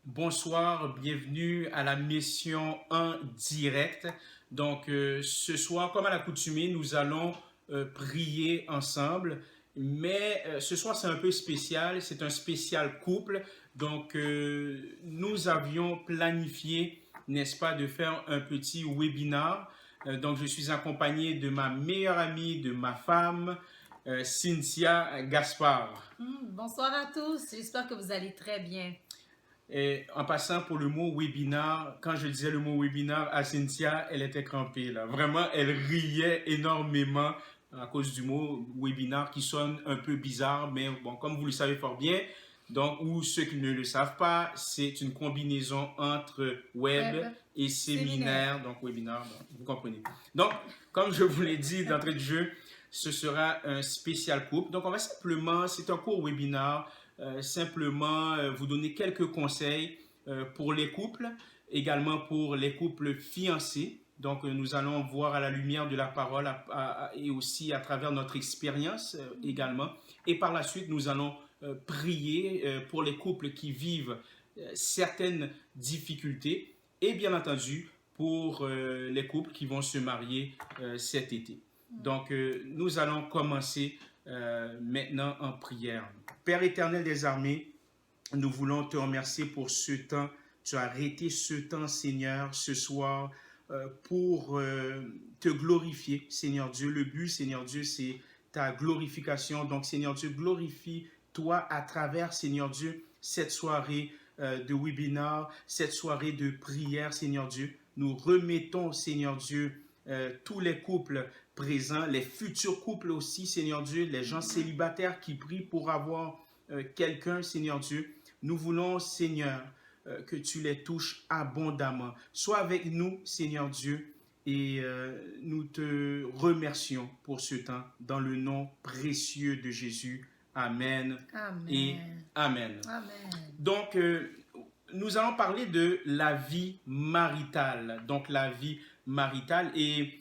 Bonsoir, bienvenue à la mission en direct. Donc, ce soir, comme à l'accoutumée, nous allons prier ensemble. Mais ce soir, c'est un peu spécial. C'est un spécial couple. Donc, nous avions planifié, n'est-ce pas, de faire un petit webinar. Donc, je suis accompagné de ma meilleure amie, de ma femme, Cynthia Gaspard. Bonsoir à tous, j'espère que vous allez très bien. Et en passant pour le mot webinar, quand je disais le mot webinar à Cynthia, elle était crampée là. Vraiment, elle riait énormément à cause du mot webinar qui sonne un peu bizarre, mais bon, comme vous le savez fort bien, donc, ou ceux qui ne le savent pas, c'est une combinaison entre web et séminaire, donc webinar, donc, vous comprenez. Donc, comme je vous l'ai dit d'entrée de jeu, ce sera un spécial couple. Donc, on va simplement, c'est un court webinar, simplement vous donner quelques conseils pour les couples, également pour les couples fiancés. Donc, nous allons voir à la lumière de la parole et aussi à travers notre expérience également. Et par la suite, nous allons prier pour les couples qui vivent certaines difficultés et bien entendu pour les couples qui vont se marier cet été. Donc, nous allons commencer maintenant en prière. Père éternel des armées, nous voulons te remercier pour ce temps. Tu as arrêté ce temps, Seigneur, ce soir, pour te glorifier, Seigneur Dieu. Le but, Seigneur Dieu, c'est ta glorification. Donc, Seigneur Dieu, glorifie-toi à travers, Seigneur Dieu, cette soirée de webinar, cette soirée de prière, Seigneur Dieu. Nous remettons, Seigneur Dieu, tous les couples présents, les futurs couples aussi, Seigneur Dieu, les gens célibataires qui prient pour avoir quelqu'un, Seigneur Dieu. Nous voulons, Seigneur, que tu les touches abondamment. Sois avec nous, Seigneur Dieu, et nous te remercions pour ce temps dans le nom précieux de Jésus. Amen. Amen. Et Amen. Amen. Donc, nous allons parler de la vie maritale. Donc, la vie maritale. Et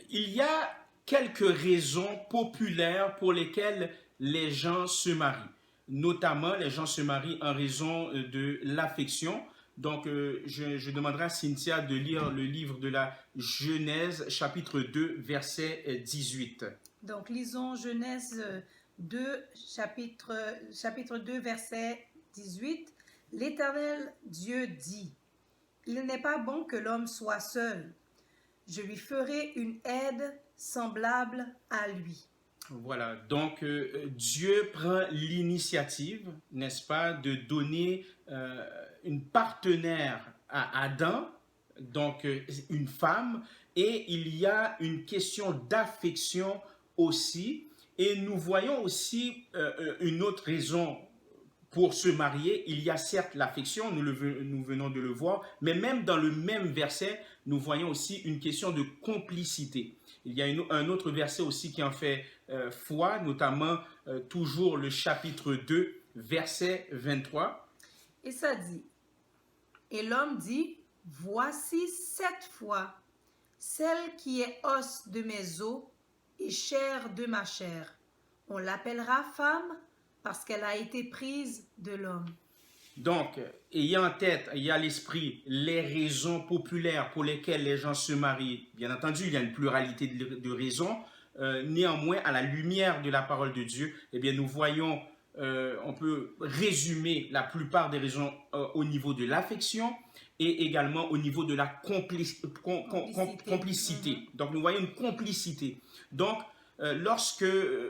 il y a quelques raisons populaires pour lesquelles les gens se marient. Notamment, les gens se marient en raison de l'affection. Donc, je demanderai à Cynthia de lire le livre de la Genèse, chapitre 2, verset 18. Donc, lisons Genèse 2, chapitre 2, verset 18. L'Éternel Dieu dit, « Il n'est pas bon que l'homme soit seul. Je lui ferai une aide semblable à lui. » Voilà, donc Dieu prend l'initiative, n'est-ce pas, de donner une partenaire à Adam, donc une femme, et il y a une question d'affection aussi, et nous voyons aussi une autre raison pour se marier. Il y a certes l'affection, nous venons de le voir, mais même dans le même verset, nous voyons aussi une question de complicité. Il y a un autre verset aussi qui en fait foi, notamment toujours le chapitre 2, verset 23. Et ça dit, « Et l'homme dit, voici 7 fois, celle qui est os de mes os et chair de ma chair. On l'appellera femme parce qu'elle a été prise de l'homme. » Donc, ayant en tête, il y a à l'esprit les raisons populaires pour lesquelles les gens se marient. Bien entendu, il y a une pluralité de raisons. Néanmoins, à la lumière de la parole de Dieu, eh bien, nous voyons, on peut résumer la plupart des raisons au niveau de l'affection et également au niveau de la complicité. Donc, nous voyons une complicité. Donc, lorsque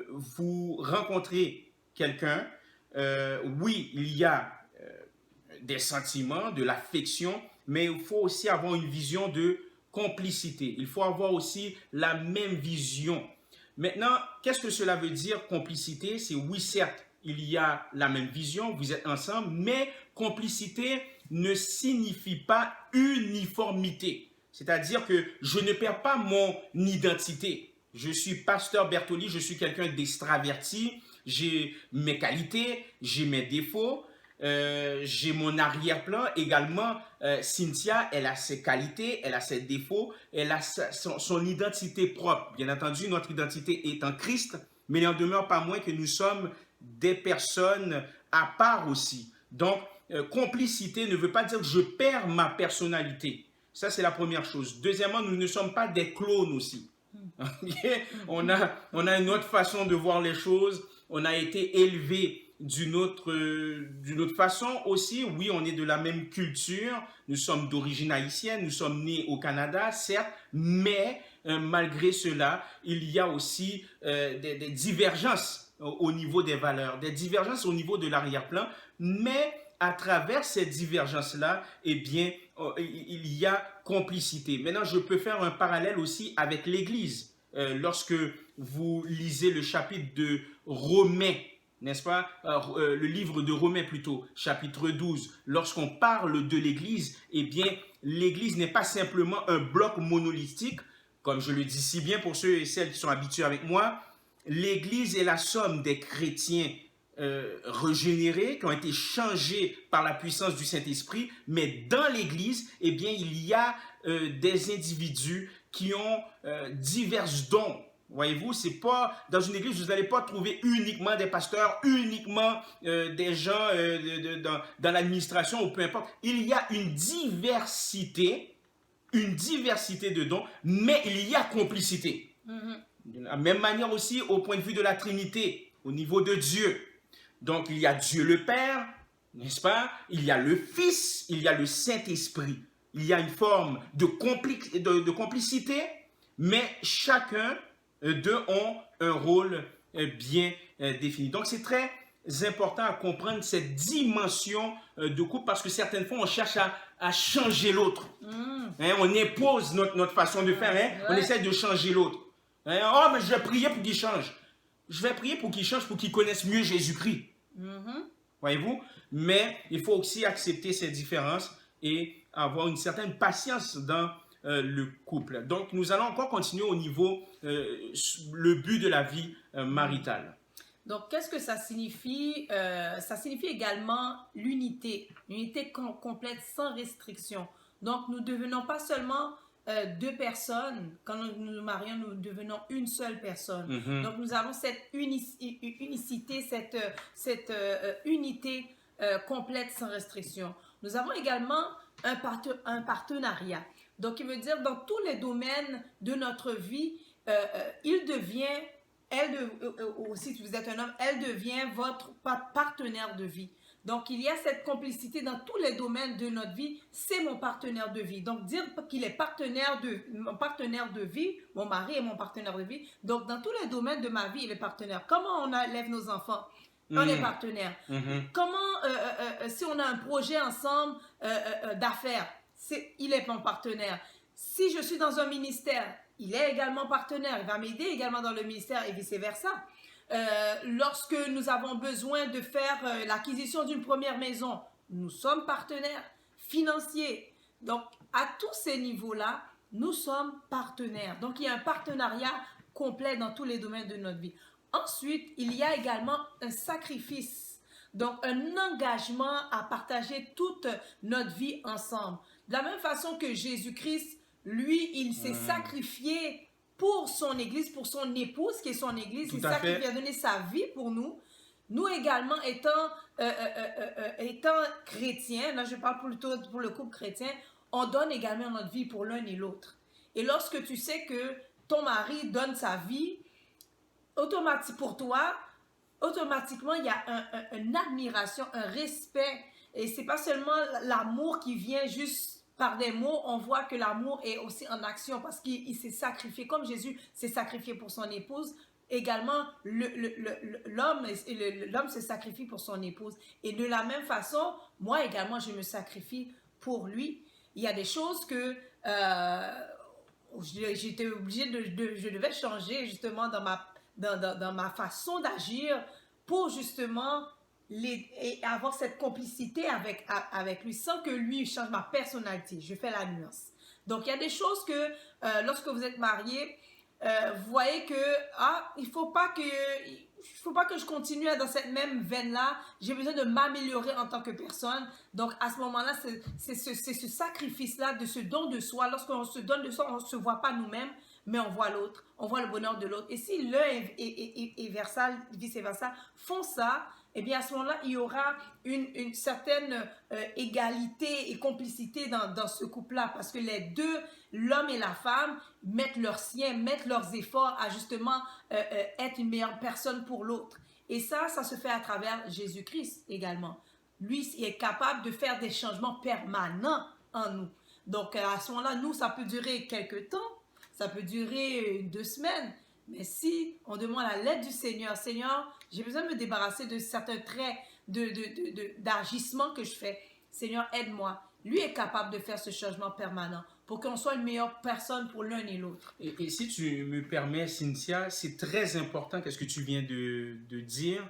vous rencontrez quelqu'un, oui, il y a des sentiments, de l'affection, mais il faut aussi avoir une vision de complicité. Il faut avoir aussi la même vision. Maintenant, qu'est-ce que cela veut dire complicité? C'est oui, certes, il y a la même vision, vous êtes ensemble, mais complicité ne signifie pas uniformité. C'est-à-dire que je ne perds pas mon identité. Je suis pasteur Bertoli, je suis quelqu'un d'extraverti, j'ai mes qualités, j'ai mes défauts, j'ai mon arrière-plan également. Cynthia, elle a ses qualités, elle a ses défauts, elle a son identité propre. Bien entendu, notre identité est en Christ, mais il n'en demeure pas moins que nous sommes des personnes à part aussi. Donc, complicité ne veut pas dire que je perds ma personnalité. Ça, c'est la première chose. Deuxièmement, nous ne sommes pas des clones aussi. Okay? On a une autre façon de voir les choses. On a été élevé d'une autre façon aussi. Oui, on est de la même culture. Nous sommes d'origine haïtienne. Nous sommes nés au Canada, certes. Mais malgré cela, il y a aussi des divergences au niveau des valeurs, des divergences au niveau de l'arrière-plan. Mais à travers ces divergences-là, eh bien, il y a complicité. Maintenant, je peux faire un parallèle aussi avec l'Église. Lorsque vous lisez le chapitre de Romains, n'est-ce pas? Le livre de Romains plutôt, chapitre 12. Lorsqu'on parle de l'Église, eh bien, l'Église n'est pas simplement un bloc monolithique, comme je le dis si bien pour ceux et celles qui sont habitués avec moi. L'Église est la somme des chrétiens régénérés, qui ont été changés par la puissance du Saint-Esprit, mais dans l'Église, eh bien, il y a des individus qui ont divers dons. Voyez-vous, c'est pas dans une église, vous n'allez pas trouver uniquement des pasteurs, uniquement des gens dans l'administration ou peu importe. Il y a une diversité de dons, mais il y a complicité. De la même manière aussi au point de vue de la Trinité, au niveau de Dieu. Donc, il y a Dieu le Père, n'est-ce pas? Il y a le Fils, il y a le Saint-Esprit. Il y a une forme de complicité, mais chacun d'eux ont un rôle bien défini. Donc, c'est très important à comprendre cette dimension de couple parce que certaines fois, on cherche à changer l'autre. Hein, on impose notre façon de faire. Hein? On essaie de changer l'autre. Hein? Oh, mais je vais prier pour qu'il change. Je vais prier pour qu'il change, pour qu'il connaisse mieux Jésus-Christ. Voyez-vous? Mais il faut aussi accepter ces différences et avoir une certaine patience dans le couple. Donc, nous allons encore continuer au niveau le but de la vie maritale. Donc, qu'est-ce que ça signifie? Ça signifie également l'unité complète sans restriction. Donc, nous ne devenons pas seulement deux personnes. Quand nous nous marions, nous devenons une seule personne. Donc, nous avons cette unicité, cette unité complète sans restriction. Nous avons également un partenariat. Donc, il veut dire dans tous les domaines de notre vie, il devient, ou si vous êtes un homme, elle devient votre partenaire de vie. Donc, il y a cette complicité dans tous les domaines de notre vie. C'est mon partenaire de vie. Donc, dire qu'il est mon partenaire de vie, mon mari est mon partenaire de vie. Donc, dans tous les domaines de ma vie, il est partenaire. Comment on élève nos enfants? On est partenaire. Comment, si on a un projet ensemble d'affaires, il est mon partenaire. Si je suis dans un ministère, il est également partenaire. Il va m'aider également dans le ministère et vice-versa. Lorsque nous avons besoin de faire l'acquisition d'une première maison, nous sommes partenaires financiers. Donc, à tous ces niveaux-là, nous sommes partenaires. Donc, il y a un partenariat complet dans tous les domaines de notre vie. Ensuite, il y a également un sacrifice. Donc, un engagement à partager toute notre vie ensemble. De la même façon que Jésus-Christ, lui, il s'est sacrifié pour son Église, pour son épouse qui est son Église. Il a donné sa vie pour nous. Nous également, étant chrétiens, là je parle plutôt pour le couple chrétien, on donne également notre vie pour l'un et l'autre. Et lorsque tu sais que ton mari donne sa vie, pour toi, automatiquement, il y a une admiration, un respect. Et c'est pas seulement l'amour qui vient juste par des mots, on voit que l'amour est aussi en action parce qu'il s'est sacrifié, comme Jésus s'est sacrifié pour son épouse. Également, l'homme se sacrifie pour son épouse. Et de la même façon, moi également, je me sacrifie pour lui. Il y a des choses que j'étais obligée je devais changer justement dans ma façon d'agir pour justement avoir cette complicité avec lui sans que lui change ma personnalité. Je fais la nuance. Donc, il y a des choses que lorsque vous êtes mariés, vous voyez que il faut pas que je continue dans cette même veine-là. J'ai besoin de m'améliorer en tant que personne. Donc, à ce moment-là, c'est ce sacrifice-là, de ce don de soi. Lorsqu'on se donne de soi, on ne se voit pas nous-mêmes. mais on voit l'autre, on voit le bonheur de l'autre. Et si l'un et vice-versa font ça, eh bien, à ce moment-là, il y aura une certaine égalité et complicité dans ce couple-là, parce que les deux, l'homme et la femme, mettent leur sien, mettent leurs efforts à justement être une meilleure personne pour l'autre. Et ça se fait à travers Jésus-Christ également. Lui, il est capable de faire des changements permanents en nous. Donc, à ce moment-là, nous, ça peut durer quelques temps, ça peut durer 2 semaines, mais si on demande à l'aide du Seigneur, Seigneur, j'ai besoin de me débarrasser de certains traits d'agissement que je fais. Seigneur, aide-moi. Lui est capable de faire ce changement permanent pour qu'on soit une meilleure personne pour l'un et l'autre. Et si tu me permets, Cynthia, c'est très important qu'est-ce que tu viens de dire.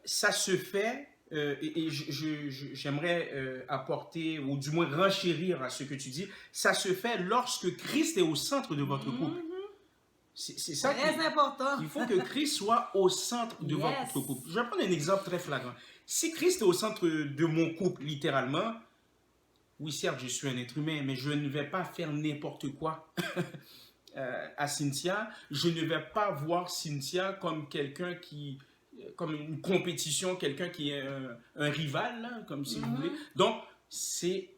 Ça se fait, et j'aimerais apporter, ou du moins renchérir à ce que tu dis, ça se fait lorsque Christ est au centre de votre couple. C'est ça très important. Il faut que Christ soit au centre de votre couple. Je vais prendre un exemple très flagrant. Si Christ est au centre de mon couple, littéralement, oui, certes, je suis un être humain, mais je ne vais pas faire n'importe quoi à Cynthia. Je ne vais pas voir Cynthia comme quelqu'un comme une compétition, quelqu'un qui est un rival, là, comme si vous voulez. Donc, c'est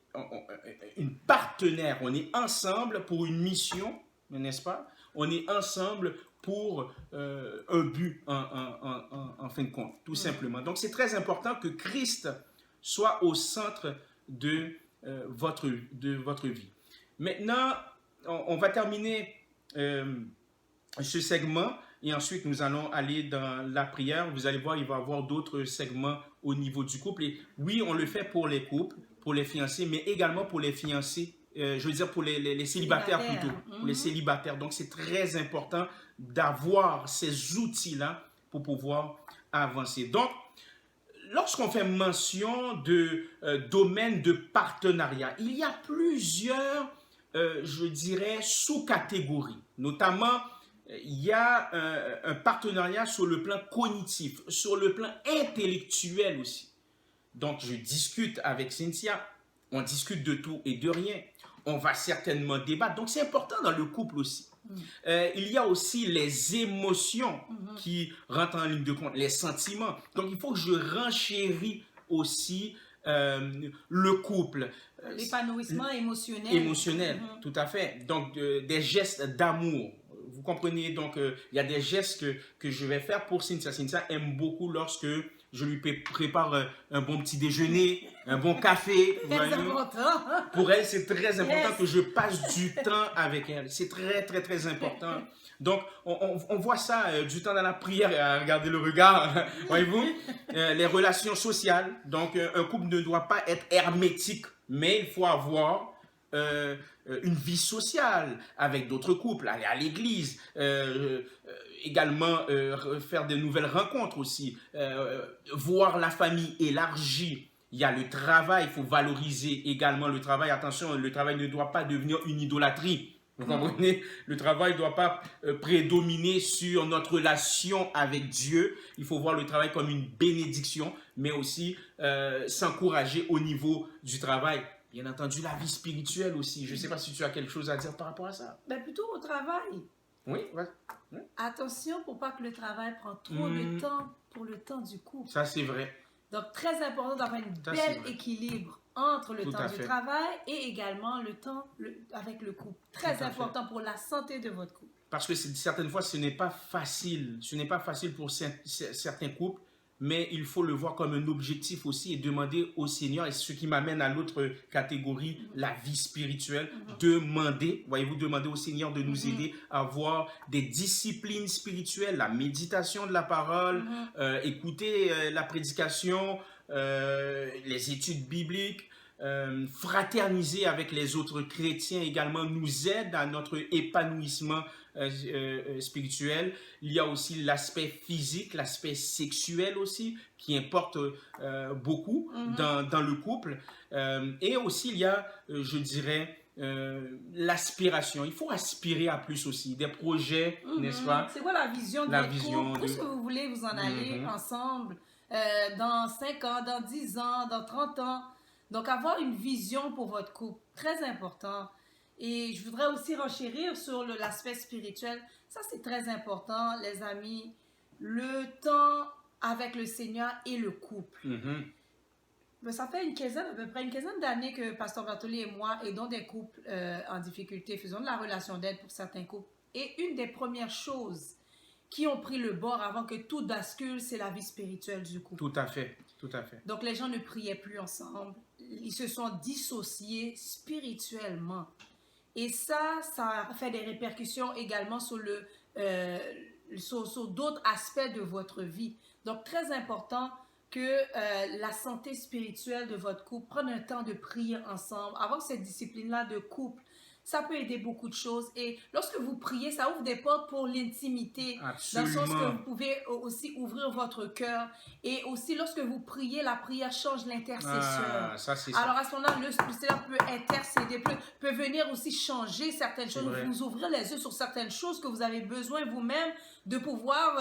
une partenaire. On est ensemble pour une mission, n'est-ce pas? On est ensemble pour un but, en fin de compte, tout simplement. Donc, c'est très important que Christ soit au centre de votre vie. Maintenant, on va terminer ce segment et ensuite nous allons aller dans la prière. Vous allez voir, il va y avoir d'autres segments au niveau du couple. Et oui, on le fait pour les couples, pour les fiancés, mais également pour les fiancés. Je veux dire pour les célibataires plutôt, pour les célibataires. Donc, c'est très important d'avoir ces outils-là pour pouvoir avancer. Donc, lorsqu'on fait mention de domaine de partenariat, il y a plusieurs, je dirais, sous-catégories. Notamment, il y a un partenariat sur le plan cognitif, sur le plan intellectuel aussi. Donc, je discute avec Cynthia, on discute de tout et de rien. On va certainement débattre. Donc, c'est important dans le couple aussi. Il y a aussi les émotions qui rentrent en ligne de compte, les sentiments. Donc, il faut que je renchéris aussi le couple. L'épanouissement émotionnel. Émotionnel, tout à fait. Donc, des gestes d'amour. Vous comprenez, donc, il y a des gestes que je vais faire pour Cynthia. Cynthia aime beaucoup lorsque je lui prépare un bon petit déjeuner, un bon café. Très important. Pour elle, c'est très important que je passe du temps avec elle. C'est très, très, très important. Donc, on voit ça du temps dans la prière, à regarder le regard, voyez-vous. Les relations sociales. Donc, un couple ne doit pas être hermétique, mais il faut avoir une vie sociale avec d'autres couples, aller à l'église, également faire de nouvelles rencontres aussi, voir la famille élargie. Il y a le travail, il faut valoriser également le travail. Attention, le travail ne doit pas devenir une idolâtrie. Vous comprenez? Le travail ne doit pas prédominer sur notre relation avec Dieu. Il faut voir le travail comme une bénédiction, mais aussi s'encourager au niveau du travail. Bien entendu, la vie spirituelle aussi. Je ne sais pas si tu as quelque chose à dire par rapport à ça. Ben plutôt au travail. Oui, ouais. Attention pour pas que le travail prenne trop de temps pour le temps du couple. Ça, c'est vrai. Donc, très important d'avoir un bel équilibre entre le temps du travail et également le temps avec le couple. Très important pour la santé de votre couple. Parce que certaines fois, ce n'est pas facile. Ce n'est pas facile pour certains couples, mais il faut le voir comme un objectif aussi et demander au Seigneur, et c'est ce qui m'amène à l'autre catégorie, la vie spirituelle, demander, voyez-vous, demander au Seigneur de nous aider à avoir des disciplines spirituelles, la méditation de la parole, écouter la prédication, les études bibliques, fraterniser avec les autres chrétiens également nous aide à notre épanouissement spirituel. Il y a aussi l'aspect physique, l'aspect sexuel aussi, qui importe beaucoup dans le couple. Et aussi, il y a, je dirais, l'aspiration. Il faut aspirer à plus aussi, des projets, n'est-ce pas? C'est quoi la vision de votre couple? Où est-ce que vous voulez vous en aller ensemble dans 5 ans, dans 10 ans, dans 30 ans? Donc, avoir une vision pour votre couple, très important. Et je voudrais aussi renchérir sur l'aspect spirituel. Ça, c'est très important, les amis. Le temps avec le Seigneur et le couple. Ça fait à peu près une quinzaine d'années que Pasteur Bartoli et moi aidons des couples en difficulté, faisons de la relation d'aide pour certains couples. Et une des premières choses qui ont pris le bord avant que tout bascule, c'est la vie spirituelle du couple. Tout à fait, tout à fait. Donc les gens ne priaient plus ensemble, ils se sont dissociés spirituellement. Et ça a fait des répercussions également sur sur d'autres aspects de votre vie. Donc très important que la santé spirituelle de votre couple, prenne un temps de prier ensemble, avoir cette discipline-là de couple. Ça peut aider beaucoup de choses. Et lorsque vous priez, ça ouvre des portes pour l'intimité. Absolument. Dans le sens que vous pouvez aussi ouvrir votre cœur. Et aussi, lorsque vous priez, la prière change l'intercesseur. Ça, c'est Alors, à ce moment-là, le Seigneur peut intercéder, peut venir aussi changer certaines choses, vous ouvrir les yeux sur certaines choses que vous avez besoin vous-même de pouvoir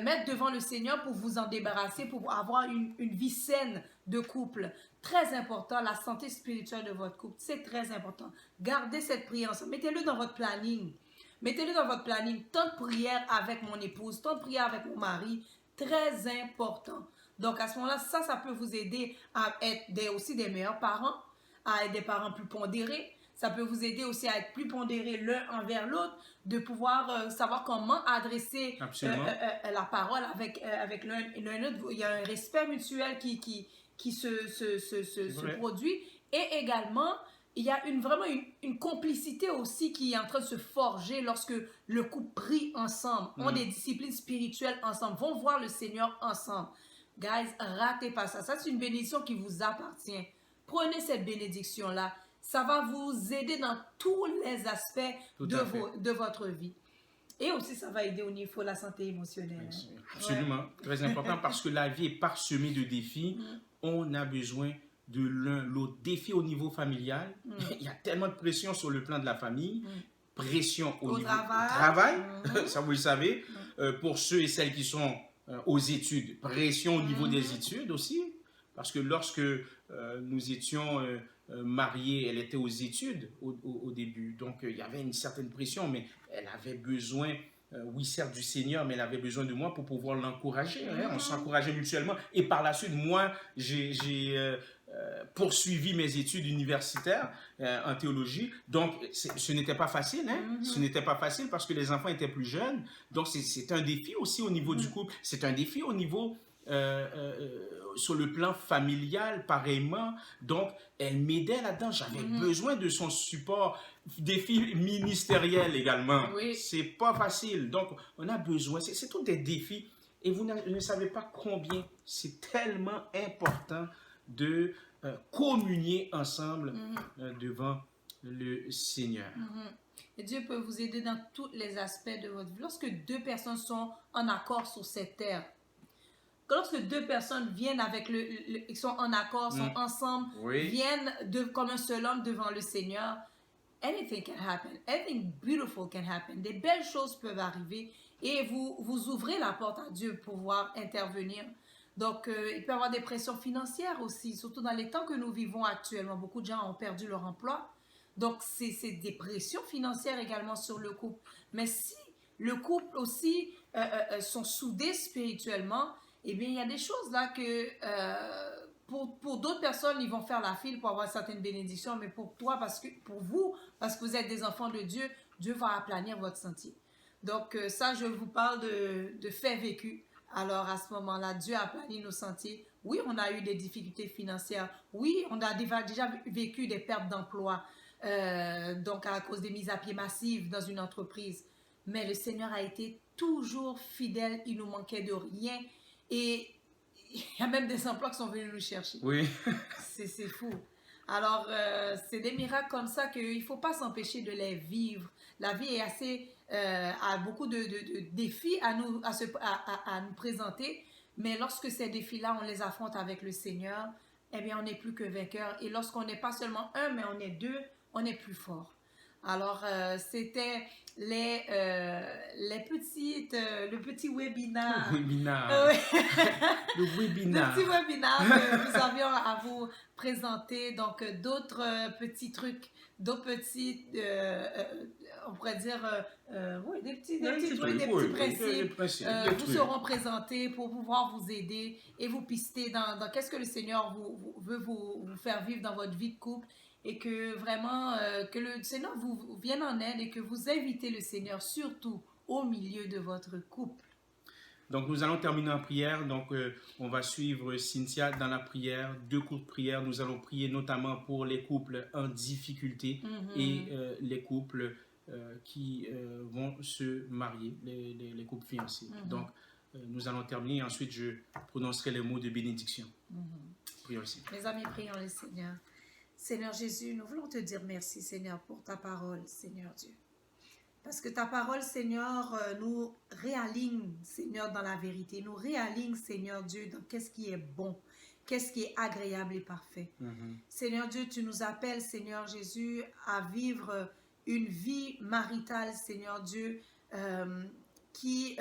mettre devant le Seigneur pour vous en débarrasser, pour avoir une vie saine de couple. Très important, la santé spirituelle de votre couple, c'est très important. Gardez cette prière ensemble, mettez-le dans votre planning. Mettez-le dans votre planning, temps de prière avec mon épouse, temps de prière avec mon mari, très important. Donc à ce moment-là, ça peut vous aider à être aussi des meilleurs parents, à être des parents plus pondérés. Ça peut vous aider aussi à être plus pondérés l'un envers l'autre, de pouvoir savoir comment adresser la parole avec l'un et l'autre. Il y a un respect mutuel qui se produit. Et également, il y a vraiment une complicité aussi qui est en train de se forger lorsque le couple prie ensemble, ont des disciplines spirituelles ensemble, vont voir le Seigneur ensemble. Guys, ratez pas ça. Ça, c'est une bénédiction qui vous appartient. Prenez cette bénédiction-là. Ça va vous aider dans tous les aspects de votre vie. Et aussi, ça va aider au niveau de la santé émotionnelle. Absolument. Très important parce que la vie est parsemée de défis. On a besoin de l'un l'autre. Défi au niveau familial. Il y a tellement de pression sur le plan de la famille. Pression au niveau du travail. Ça, vous le savez. Pour ceux et celles qui sont aux études. Pression au niveau des études aussi. Parce que lorsque nous étions mariés, elle était aux études au début. Donc, il y avait une certaine pression, mais elle avait besoin, oui, certes du Seigneur, mais elle avait besoin de moi pour pouvoir l'encourager. On s'encourageait mutuellement. Et par la suite, moi, j'ai poursuivi mes études universitaires en théologie. Donc, ce n'était pas facile. Ce n'était pas facile parce que les enfants étaient plus jeunes. Donc, c'est un défi aussi au niveau du couple. C'est un défi au niveau... sur le plan familial, pareillement. Donc, elle m'aidait là-dedans. J'avais besoin de son support. Défi ministériel également. C'est pas facile. Donc, on a besoin. C'est tous des défis. Et vous ne savez pas combien c'est tellement important de communier ensemble devant le Seigneur. Et Dieu peut vous aider dans tous les aspects de votre vie. Lorsque deux personnes sont en accord sur cette terre, lorsque deux personnes viennent ils sont en accord, sont ensemble, viennent comme un seul homme devant le Seigneur, anything can happen. Anything beautiful can happen. Des belles choses peuvent arriver et vous ouvrez la porte à Dieu pour pouvoir intervenir. Donc, il peut y avoir des pressions financières aussi, surtout dans les temps que nous vivons actuellement. Beaucoup de gens ont perdu leur emploi. Donc, c'est des pressions financières également sur le couple. Mais si le couple aussi sont soudés spirituellement, eh bien, il y a des choses là que pour d'autres personnes, ils vont faire la file pour avoir certaines bénédictions, mais pour vous, parce que vous êtes des enfants de Dieu, Dieu va aplanir votre sentier. Donc, ça, je vous parle de faits vécus. Alors, à ce moment-là, Dieu a aplani nos sentiers. Oui, on a eu des difficultés financières. Oui, on a déjà vécu des pertes d'emploi, donc à cause des mises à pied massives dans une entreprise. Mais le Seigneur a été toujours fidèle. Il nous manquait de rien. Et il y a même des emplois qui sont venus nous chercher. Oui. C'est fou. Alors, c'est des miracles comme ça qu'il ne faut pas s'empêcher de les vivre. La vie est a beaucoup de défis à nous présenter. Mais lorsque ces défis-là, on les affronte avec le Seigneur, eh bien, on n'est plus que vainqueur. Et lorsqu'on n'est pas seulement un, mais on est deux, on est plus fort. Alors, c'était le petit webinaire. Webinaire. Oui. Le Le webinaire. petit webinaire que nous avions à vous présenter. Donc, d'autres petits trucs, d'autres petits, on pourrait dire, oui, des petits trucs, des petits principes vous seront présentés pour pouvoir vous aider et vous pister dans qu'est-ce que le Seigneur veut vous faire vivre dans votre vie de couple. Et que vraiment, que le Seigneur vous vienne en aide et que vous invitez le Seigneur surtout au milieu de votre couple. Donc, nous allons terminer en prière. Donc, on va suivre Cynthia dans la prière, 2 courtes prières. Nous allons prier notamment pour les couples en difficulté et les couples qui vont se marier, les couples fiancés. Donc, nous allons terminer et ensuite je prononcerai les mots de bénédiction. Prions aussi. Mes amis, prions le Seigneur. Seigneur Jésus, nous voulons te dire merci, Seigneur, pour ta parole, Seigneur Dieu. Parce que ta parole, Seigneur, nous réaligne, Seigneur, dans la vérité. Nous réaligne, Seigneur Dieu, dans qu'est-ce qui est bon, qu'est-ce qui est agréable et parfait. Seigneur Dieu, tu nous appelles, Seigneur Jésus, à vivre une vie maritale, Seigneur Dieu, qui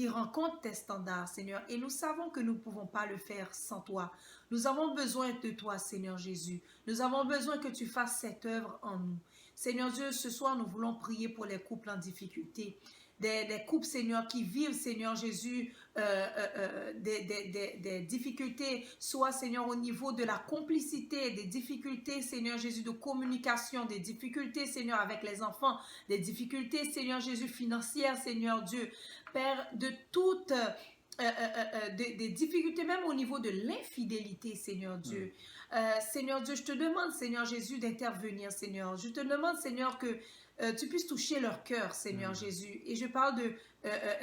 rencontre tes standards, Seigneur. Et nous savons que nous ne pouvons pas le faire sans toi. Nous avons besoin de toi, Seigneur Jésus. Nous avons besoin que tu fasses cette œuvre en nous. Seigneur Dieu, ce soir, nous voulons prier pour les couples en difficulté. Des couples, Seigneur, qui vivent, Seigneur Jésus, des difficultés, soit, Seigneur, au niveau de la complicité, des difficultés, Seigneur Jésus, de communication, des difficultés, Seigneur, avec les enfants, des difficultés, Seigneur Jésus, financières, Seigneur Dieu. Père, de toutes... des difficultés même au niveau de l'infidélité, Seigneur Dieu. Seigneur Dieu, je te demande, Seigneur Jésus, d'intervenir, Seigneur. Je te demande, Seigneur, que tu puisses toucher leur cœur, Seigneur Jésus. Et je parle de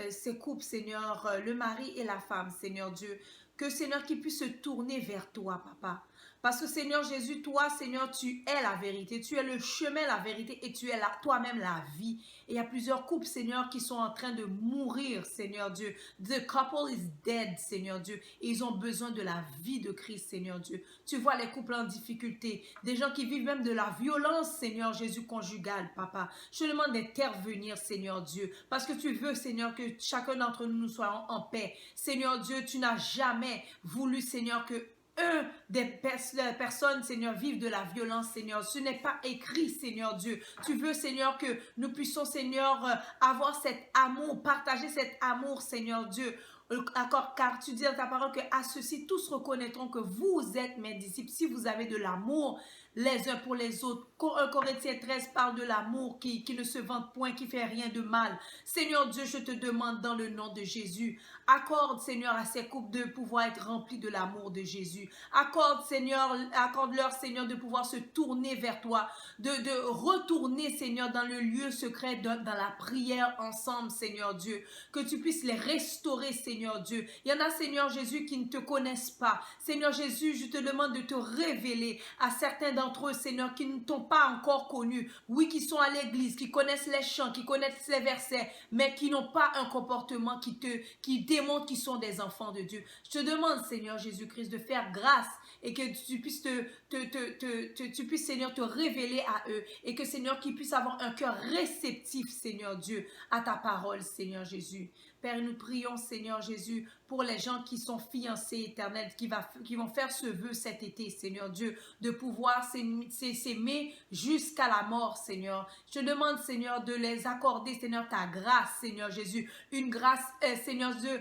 ces couples, Seigneur, le mari et la femme, Seigneur Dieu. Que, Seigneur, qu'ils puissent se tourner vers toi, Papa. Parce que, Seigneur Jésus, toi, Seigneur, tu es la vérité. Tu es le chemin, la vérité, et tu es toi-même la vie. Et il y a plusieurs couples, Seigneur, qui sont en train de mourir, Seigneur Dieu. The couple is dead, Seigneur Dieu. Et ils ont besoin de la vie de Christ, Seigneur Dieu. Tu vois les couples en difficulté. Des gens qui vivent même de la violence, Seigneur Jésus, conjugale, Papa. Je te demande d'intervenir, Seigneur Dieu. Parce que tu veux, Seigneur, que chacun d'entre nous, nous soyons en paix. Seigneur Dieu, tu n'as jamais voulu, Seigneur, que des personnes, Seigneur, vivent de la violence, Seigneur. Ce n'est pas écrit, Seigneur Dieu. Tu veux, Seigneur, que nous puissions, Seigneur, avoir cet amour, partager cet amour, Seigneur Dieu. Car tu dis dans ta parole que à ceux-ci tous reconnaîtront que vous êtes mes disciples si vous avez de l'amour les uns pour les autres. 1 Corinthiens 13 parle de l'amour qui ne se vante point, qui fait rien de mal. Seigneur Dieu, je te demande dans le nom de Jésus, accorde, Seigneur, à ces couples de pouvoir être remplis de l'amour de Jésus. Accorde-leur, Seigneur, de pouvoir se tourner vers toi, de retourner, Seigneur, dans le lieu secret, dans la prière ensemble, Seigneur Dieu. Que tu puisses les restaurer, Seigneur Dieu. Il y en a, Seigneur Jésus, qui ne te connaissent pas. Seigneur Jésus, je te demande de te révéler à certains d'entre eux, Seigneur, qui ne t'ont pas encore connu. Oui, qui sont à l'église, qui connaissent les chants, qui connaissent les versets, mais qui n'ont pas un comportement qui démontre qu'ils sont des enfants de Dieu. Je te demande, Seigneur Jésus-Christ, de faire grâce et que tu puisses tu puisses, Seigneur, te révéler à eux et que, Seigneur, qu'ils puissent avoir un cœur réceptif, Seigneur Dieu, à ta parole, Seigneur Jésus. Père, nous prions, Seigneur Jésus, pour les gens qui sont fiancés éternels, qui vont faire ce vœu cet été, Seigneur Dieu, de pouvoir s'aimer jusqu'à la mort, Seigneur. Je te demande, Seigneur, de les accorder, Seigneur, ta grâce, Seigneur Jésus, une grâce, Seigneur Dieu,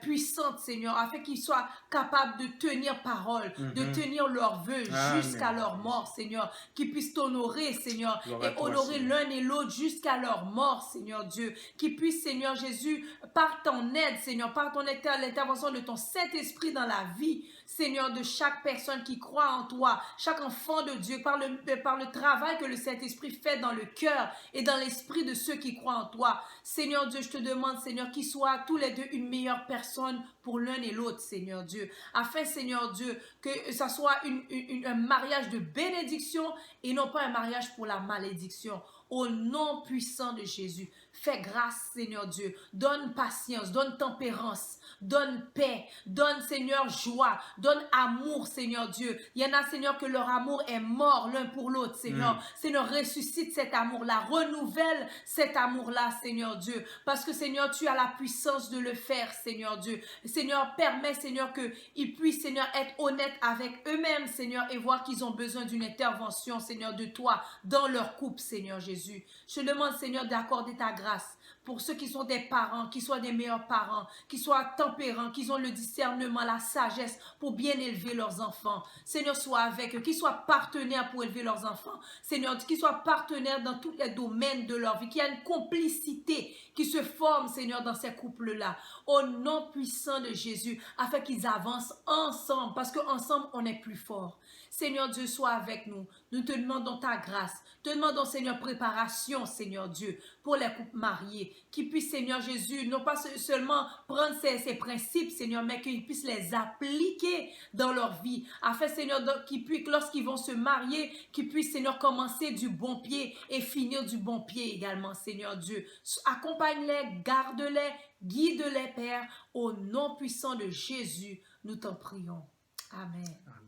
puissante, Seigneur, afin qu'ils soient capables de tenir parole, de tenir leurs vœux jusqu'à leur mort, Seigneur, qu'ils puissent t'honorer, Seigneur, et honorer l'un et l'autre jusqu'à leur mort, Seigneur Dieu, qu'ils puissent, Seigneur Jésus, par ton aide, Seigneur, par ton l'intervention de ton Saint-Esprit dans la vie, Seigneur, de chaque personne qui croit en toi, chaque enfant de Dieu, par le travail que le Saint-Esprit fait dans le cœur et dans l'esprit de ceux qui croient en toi. Seigneur Dieu, je te demande, Seigneur, qu'ils soient tous les deux une meilleure personne pour l'un et l'autre, Seigneur Dieu. Afin, Seigneur Dieu, que ça soit un mariage de bénédiction et non pas un mariage pour la malédiction. Au nom puissant de Jésus, fais grâce, Seigneur Dieu. Donne patience, donne tempérance, donne paix, donne, Seigneur, joie, donne amour, Seigneur Dieu. Il y en a, Seigneur, que leur amour est mort l'un pour l'autre, Seigneur. Seigneur, ressuscite cet amour-là, renouvelle cet amour-là, Seigneur Dieu. Parce que, Seigneur, tu as la puissance de le faire, Seigneur Dieu. Seigneur, permets, Seigneur, qu'ils puissent, Seigneur, être honnêtes avec eux-mêmes, Seigneur, et voir qu'ils ont besoin d'une intervention, Seigneur, de toi dans leur couple, Seigneur Jésus. Je demande, Seigneur, d'accorder ta grâce pour ceux qui sont des parents, qui soient des meilleurs parents, qui soient tempérants, qui ont le discernement, la sagesse pour bien élever leurs enfants. Seigneur, sois avec eux, qu'ils soient partenaires pour élever leurs enfants. Seigneur, qu'ils soient partenaires dans tous les domaines de leur vie, qu'il y ait une complicité qui se forme, Seigneur, dans ces couples-là. Au nom puissant de Jésus, afin qu'ils avancent ensemble, parce qu'ensemble, on est plus fort. Seigneur Dieu, sois avec nous. Nous te demandons ta grâce. Te demandons, Seigneur, préparation, Seigneur Dieu, pour les couples mariés. Qu'ils puissent, Seigneur Jésus, non pas seulement prendre ces principes, Seigneur, mais qu'ils puissent les appliquer dans leur vie. Afin, Seigneur, qu'ils puissent, lorsqu'ils vont se marier, qu'ils puissent, Seigneur, commencer du bon pied et finir du bon pied également, Seigneur Dieu. Accompagne-les, garde-les, guide-les, Père. Au nom puissant de Jésus, nous t'en prions. Amen. Amen.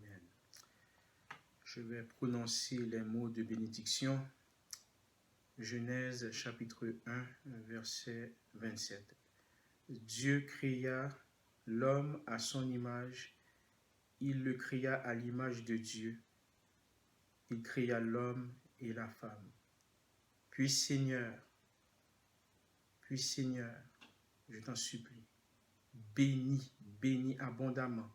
Je vais prononcer les mots de bénédiction. Genèse chapitre 1, verset 27. Dieu créa l'homme à son image. Il le créa à l'image de Dieu. Il créa l'homme et la femme. Puis Seigneur, je t'en supplie, bénis abondamment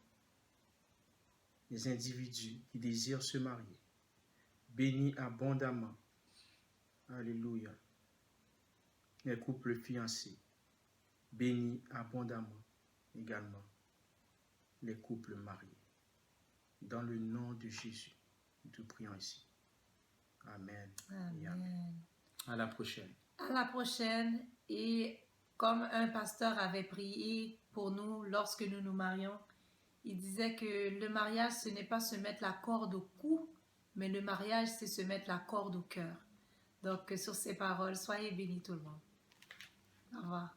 les individus qui désirent se marier. Bénis abondamment, alléluia, les couples fiancés. Bénis abondamment également les couples mariés. Dans le nom de Jésus, nous te prions ici. Amen. Et amen. À la prochaine. À la prochaine. Et comme un pasteur avait prié pour nous lorsque nous nous marions, il disait que le mariage, ce n'est pas se mettre la corde au cou, mais le mariage, c'est se mettre la corde au cœur. Donc, sur ces paroles, soyez bénis tout le monde. Au revoir.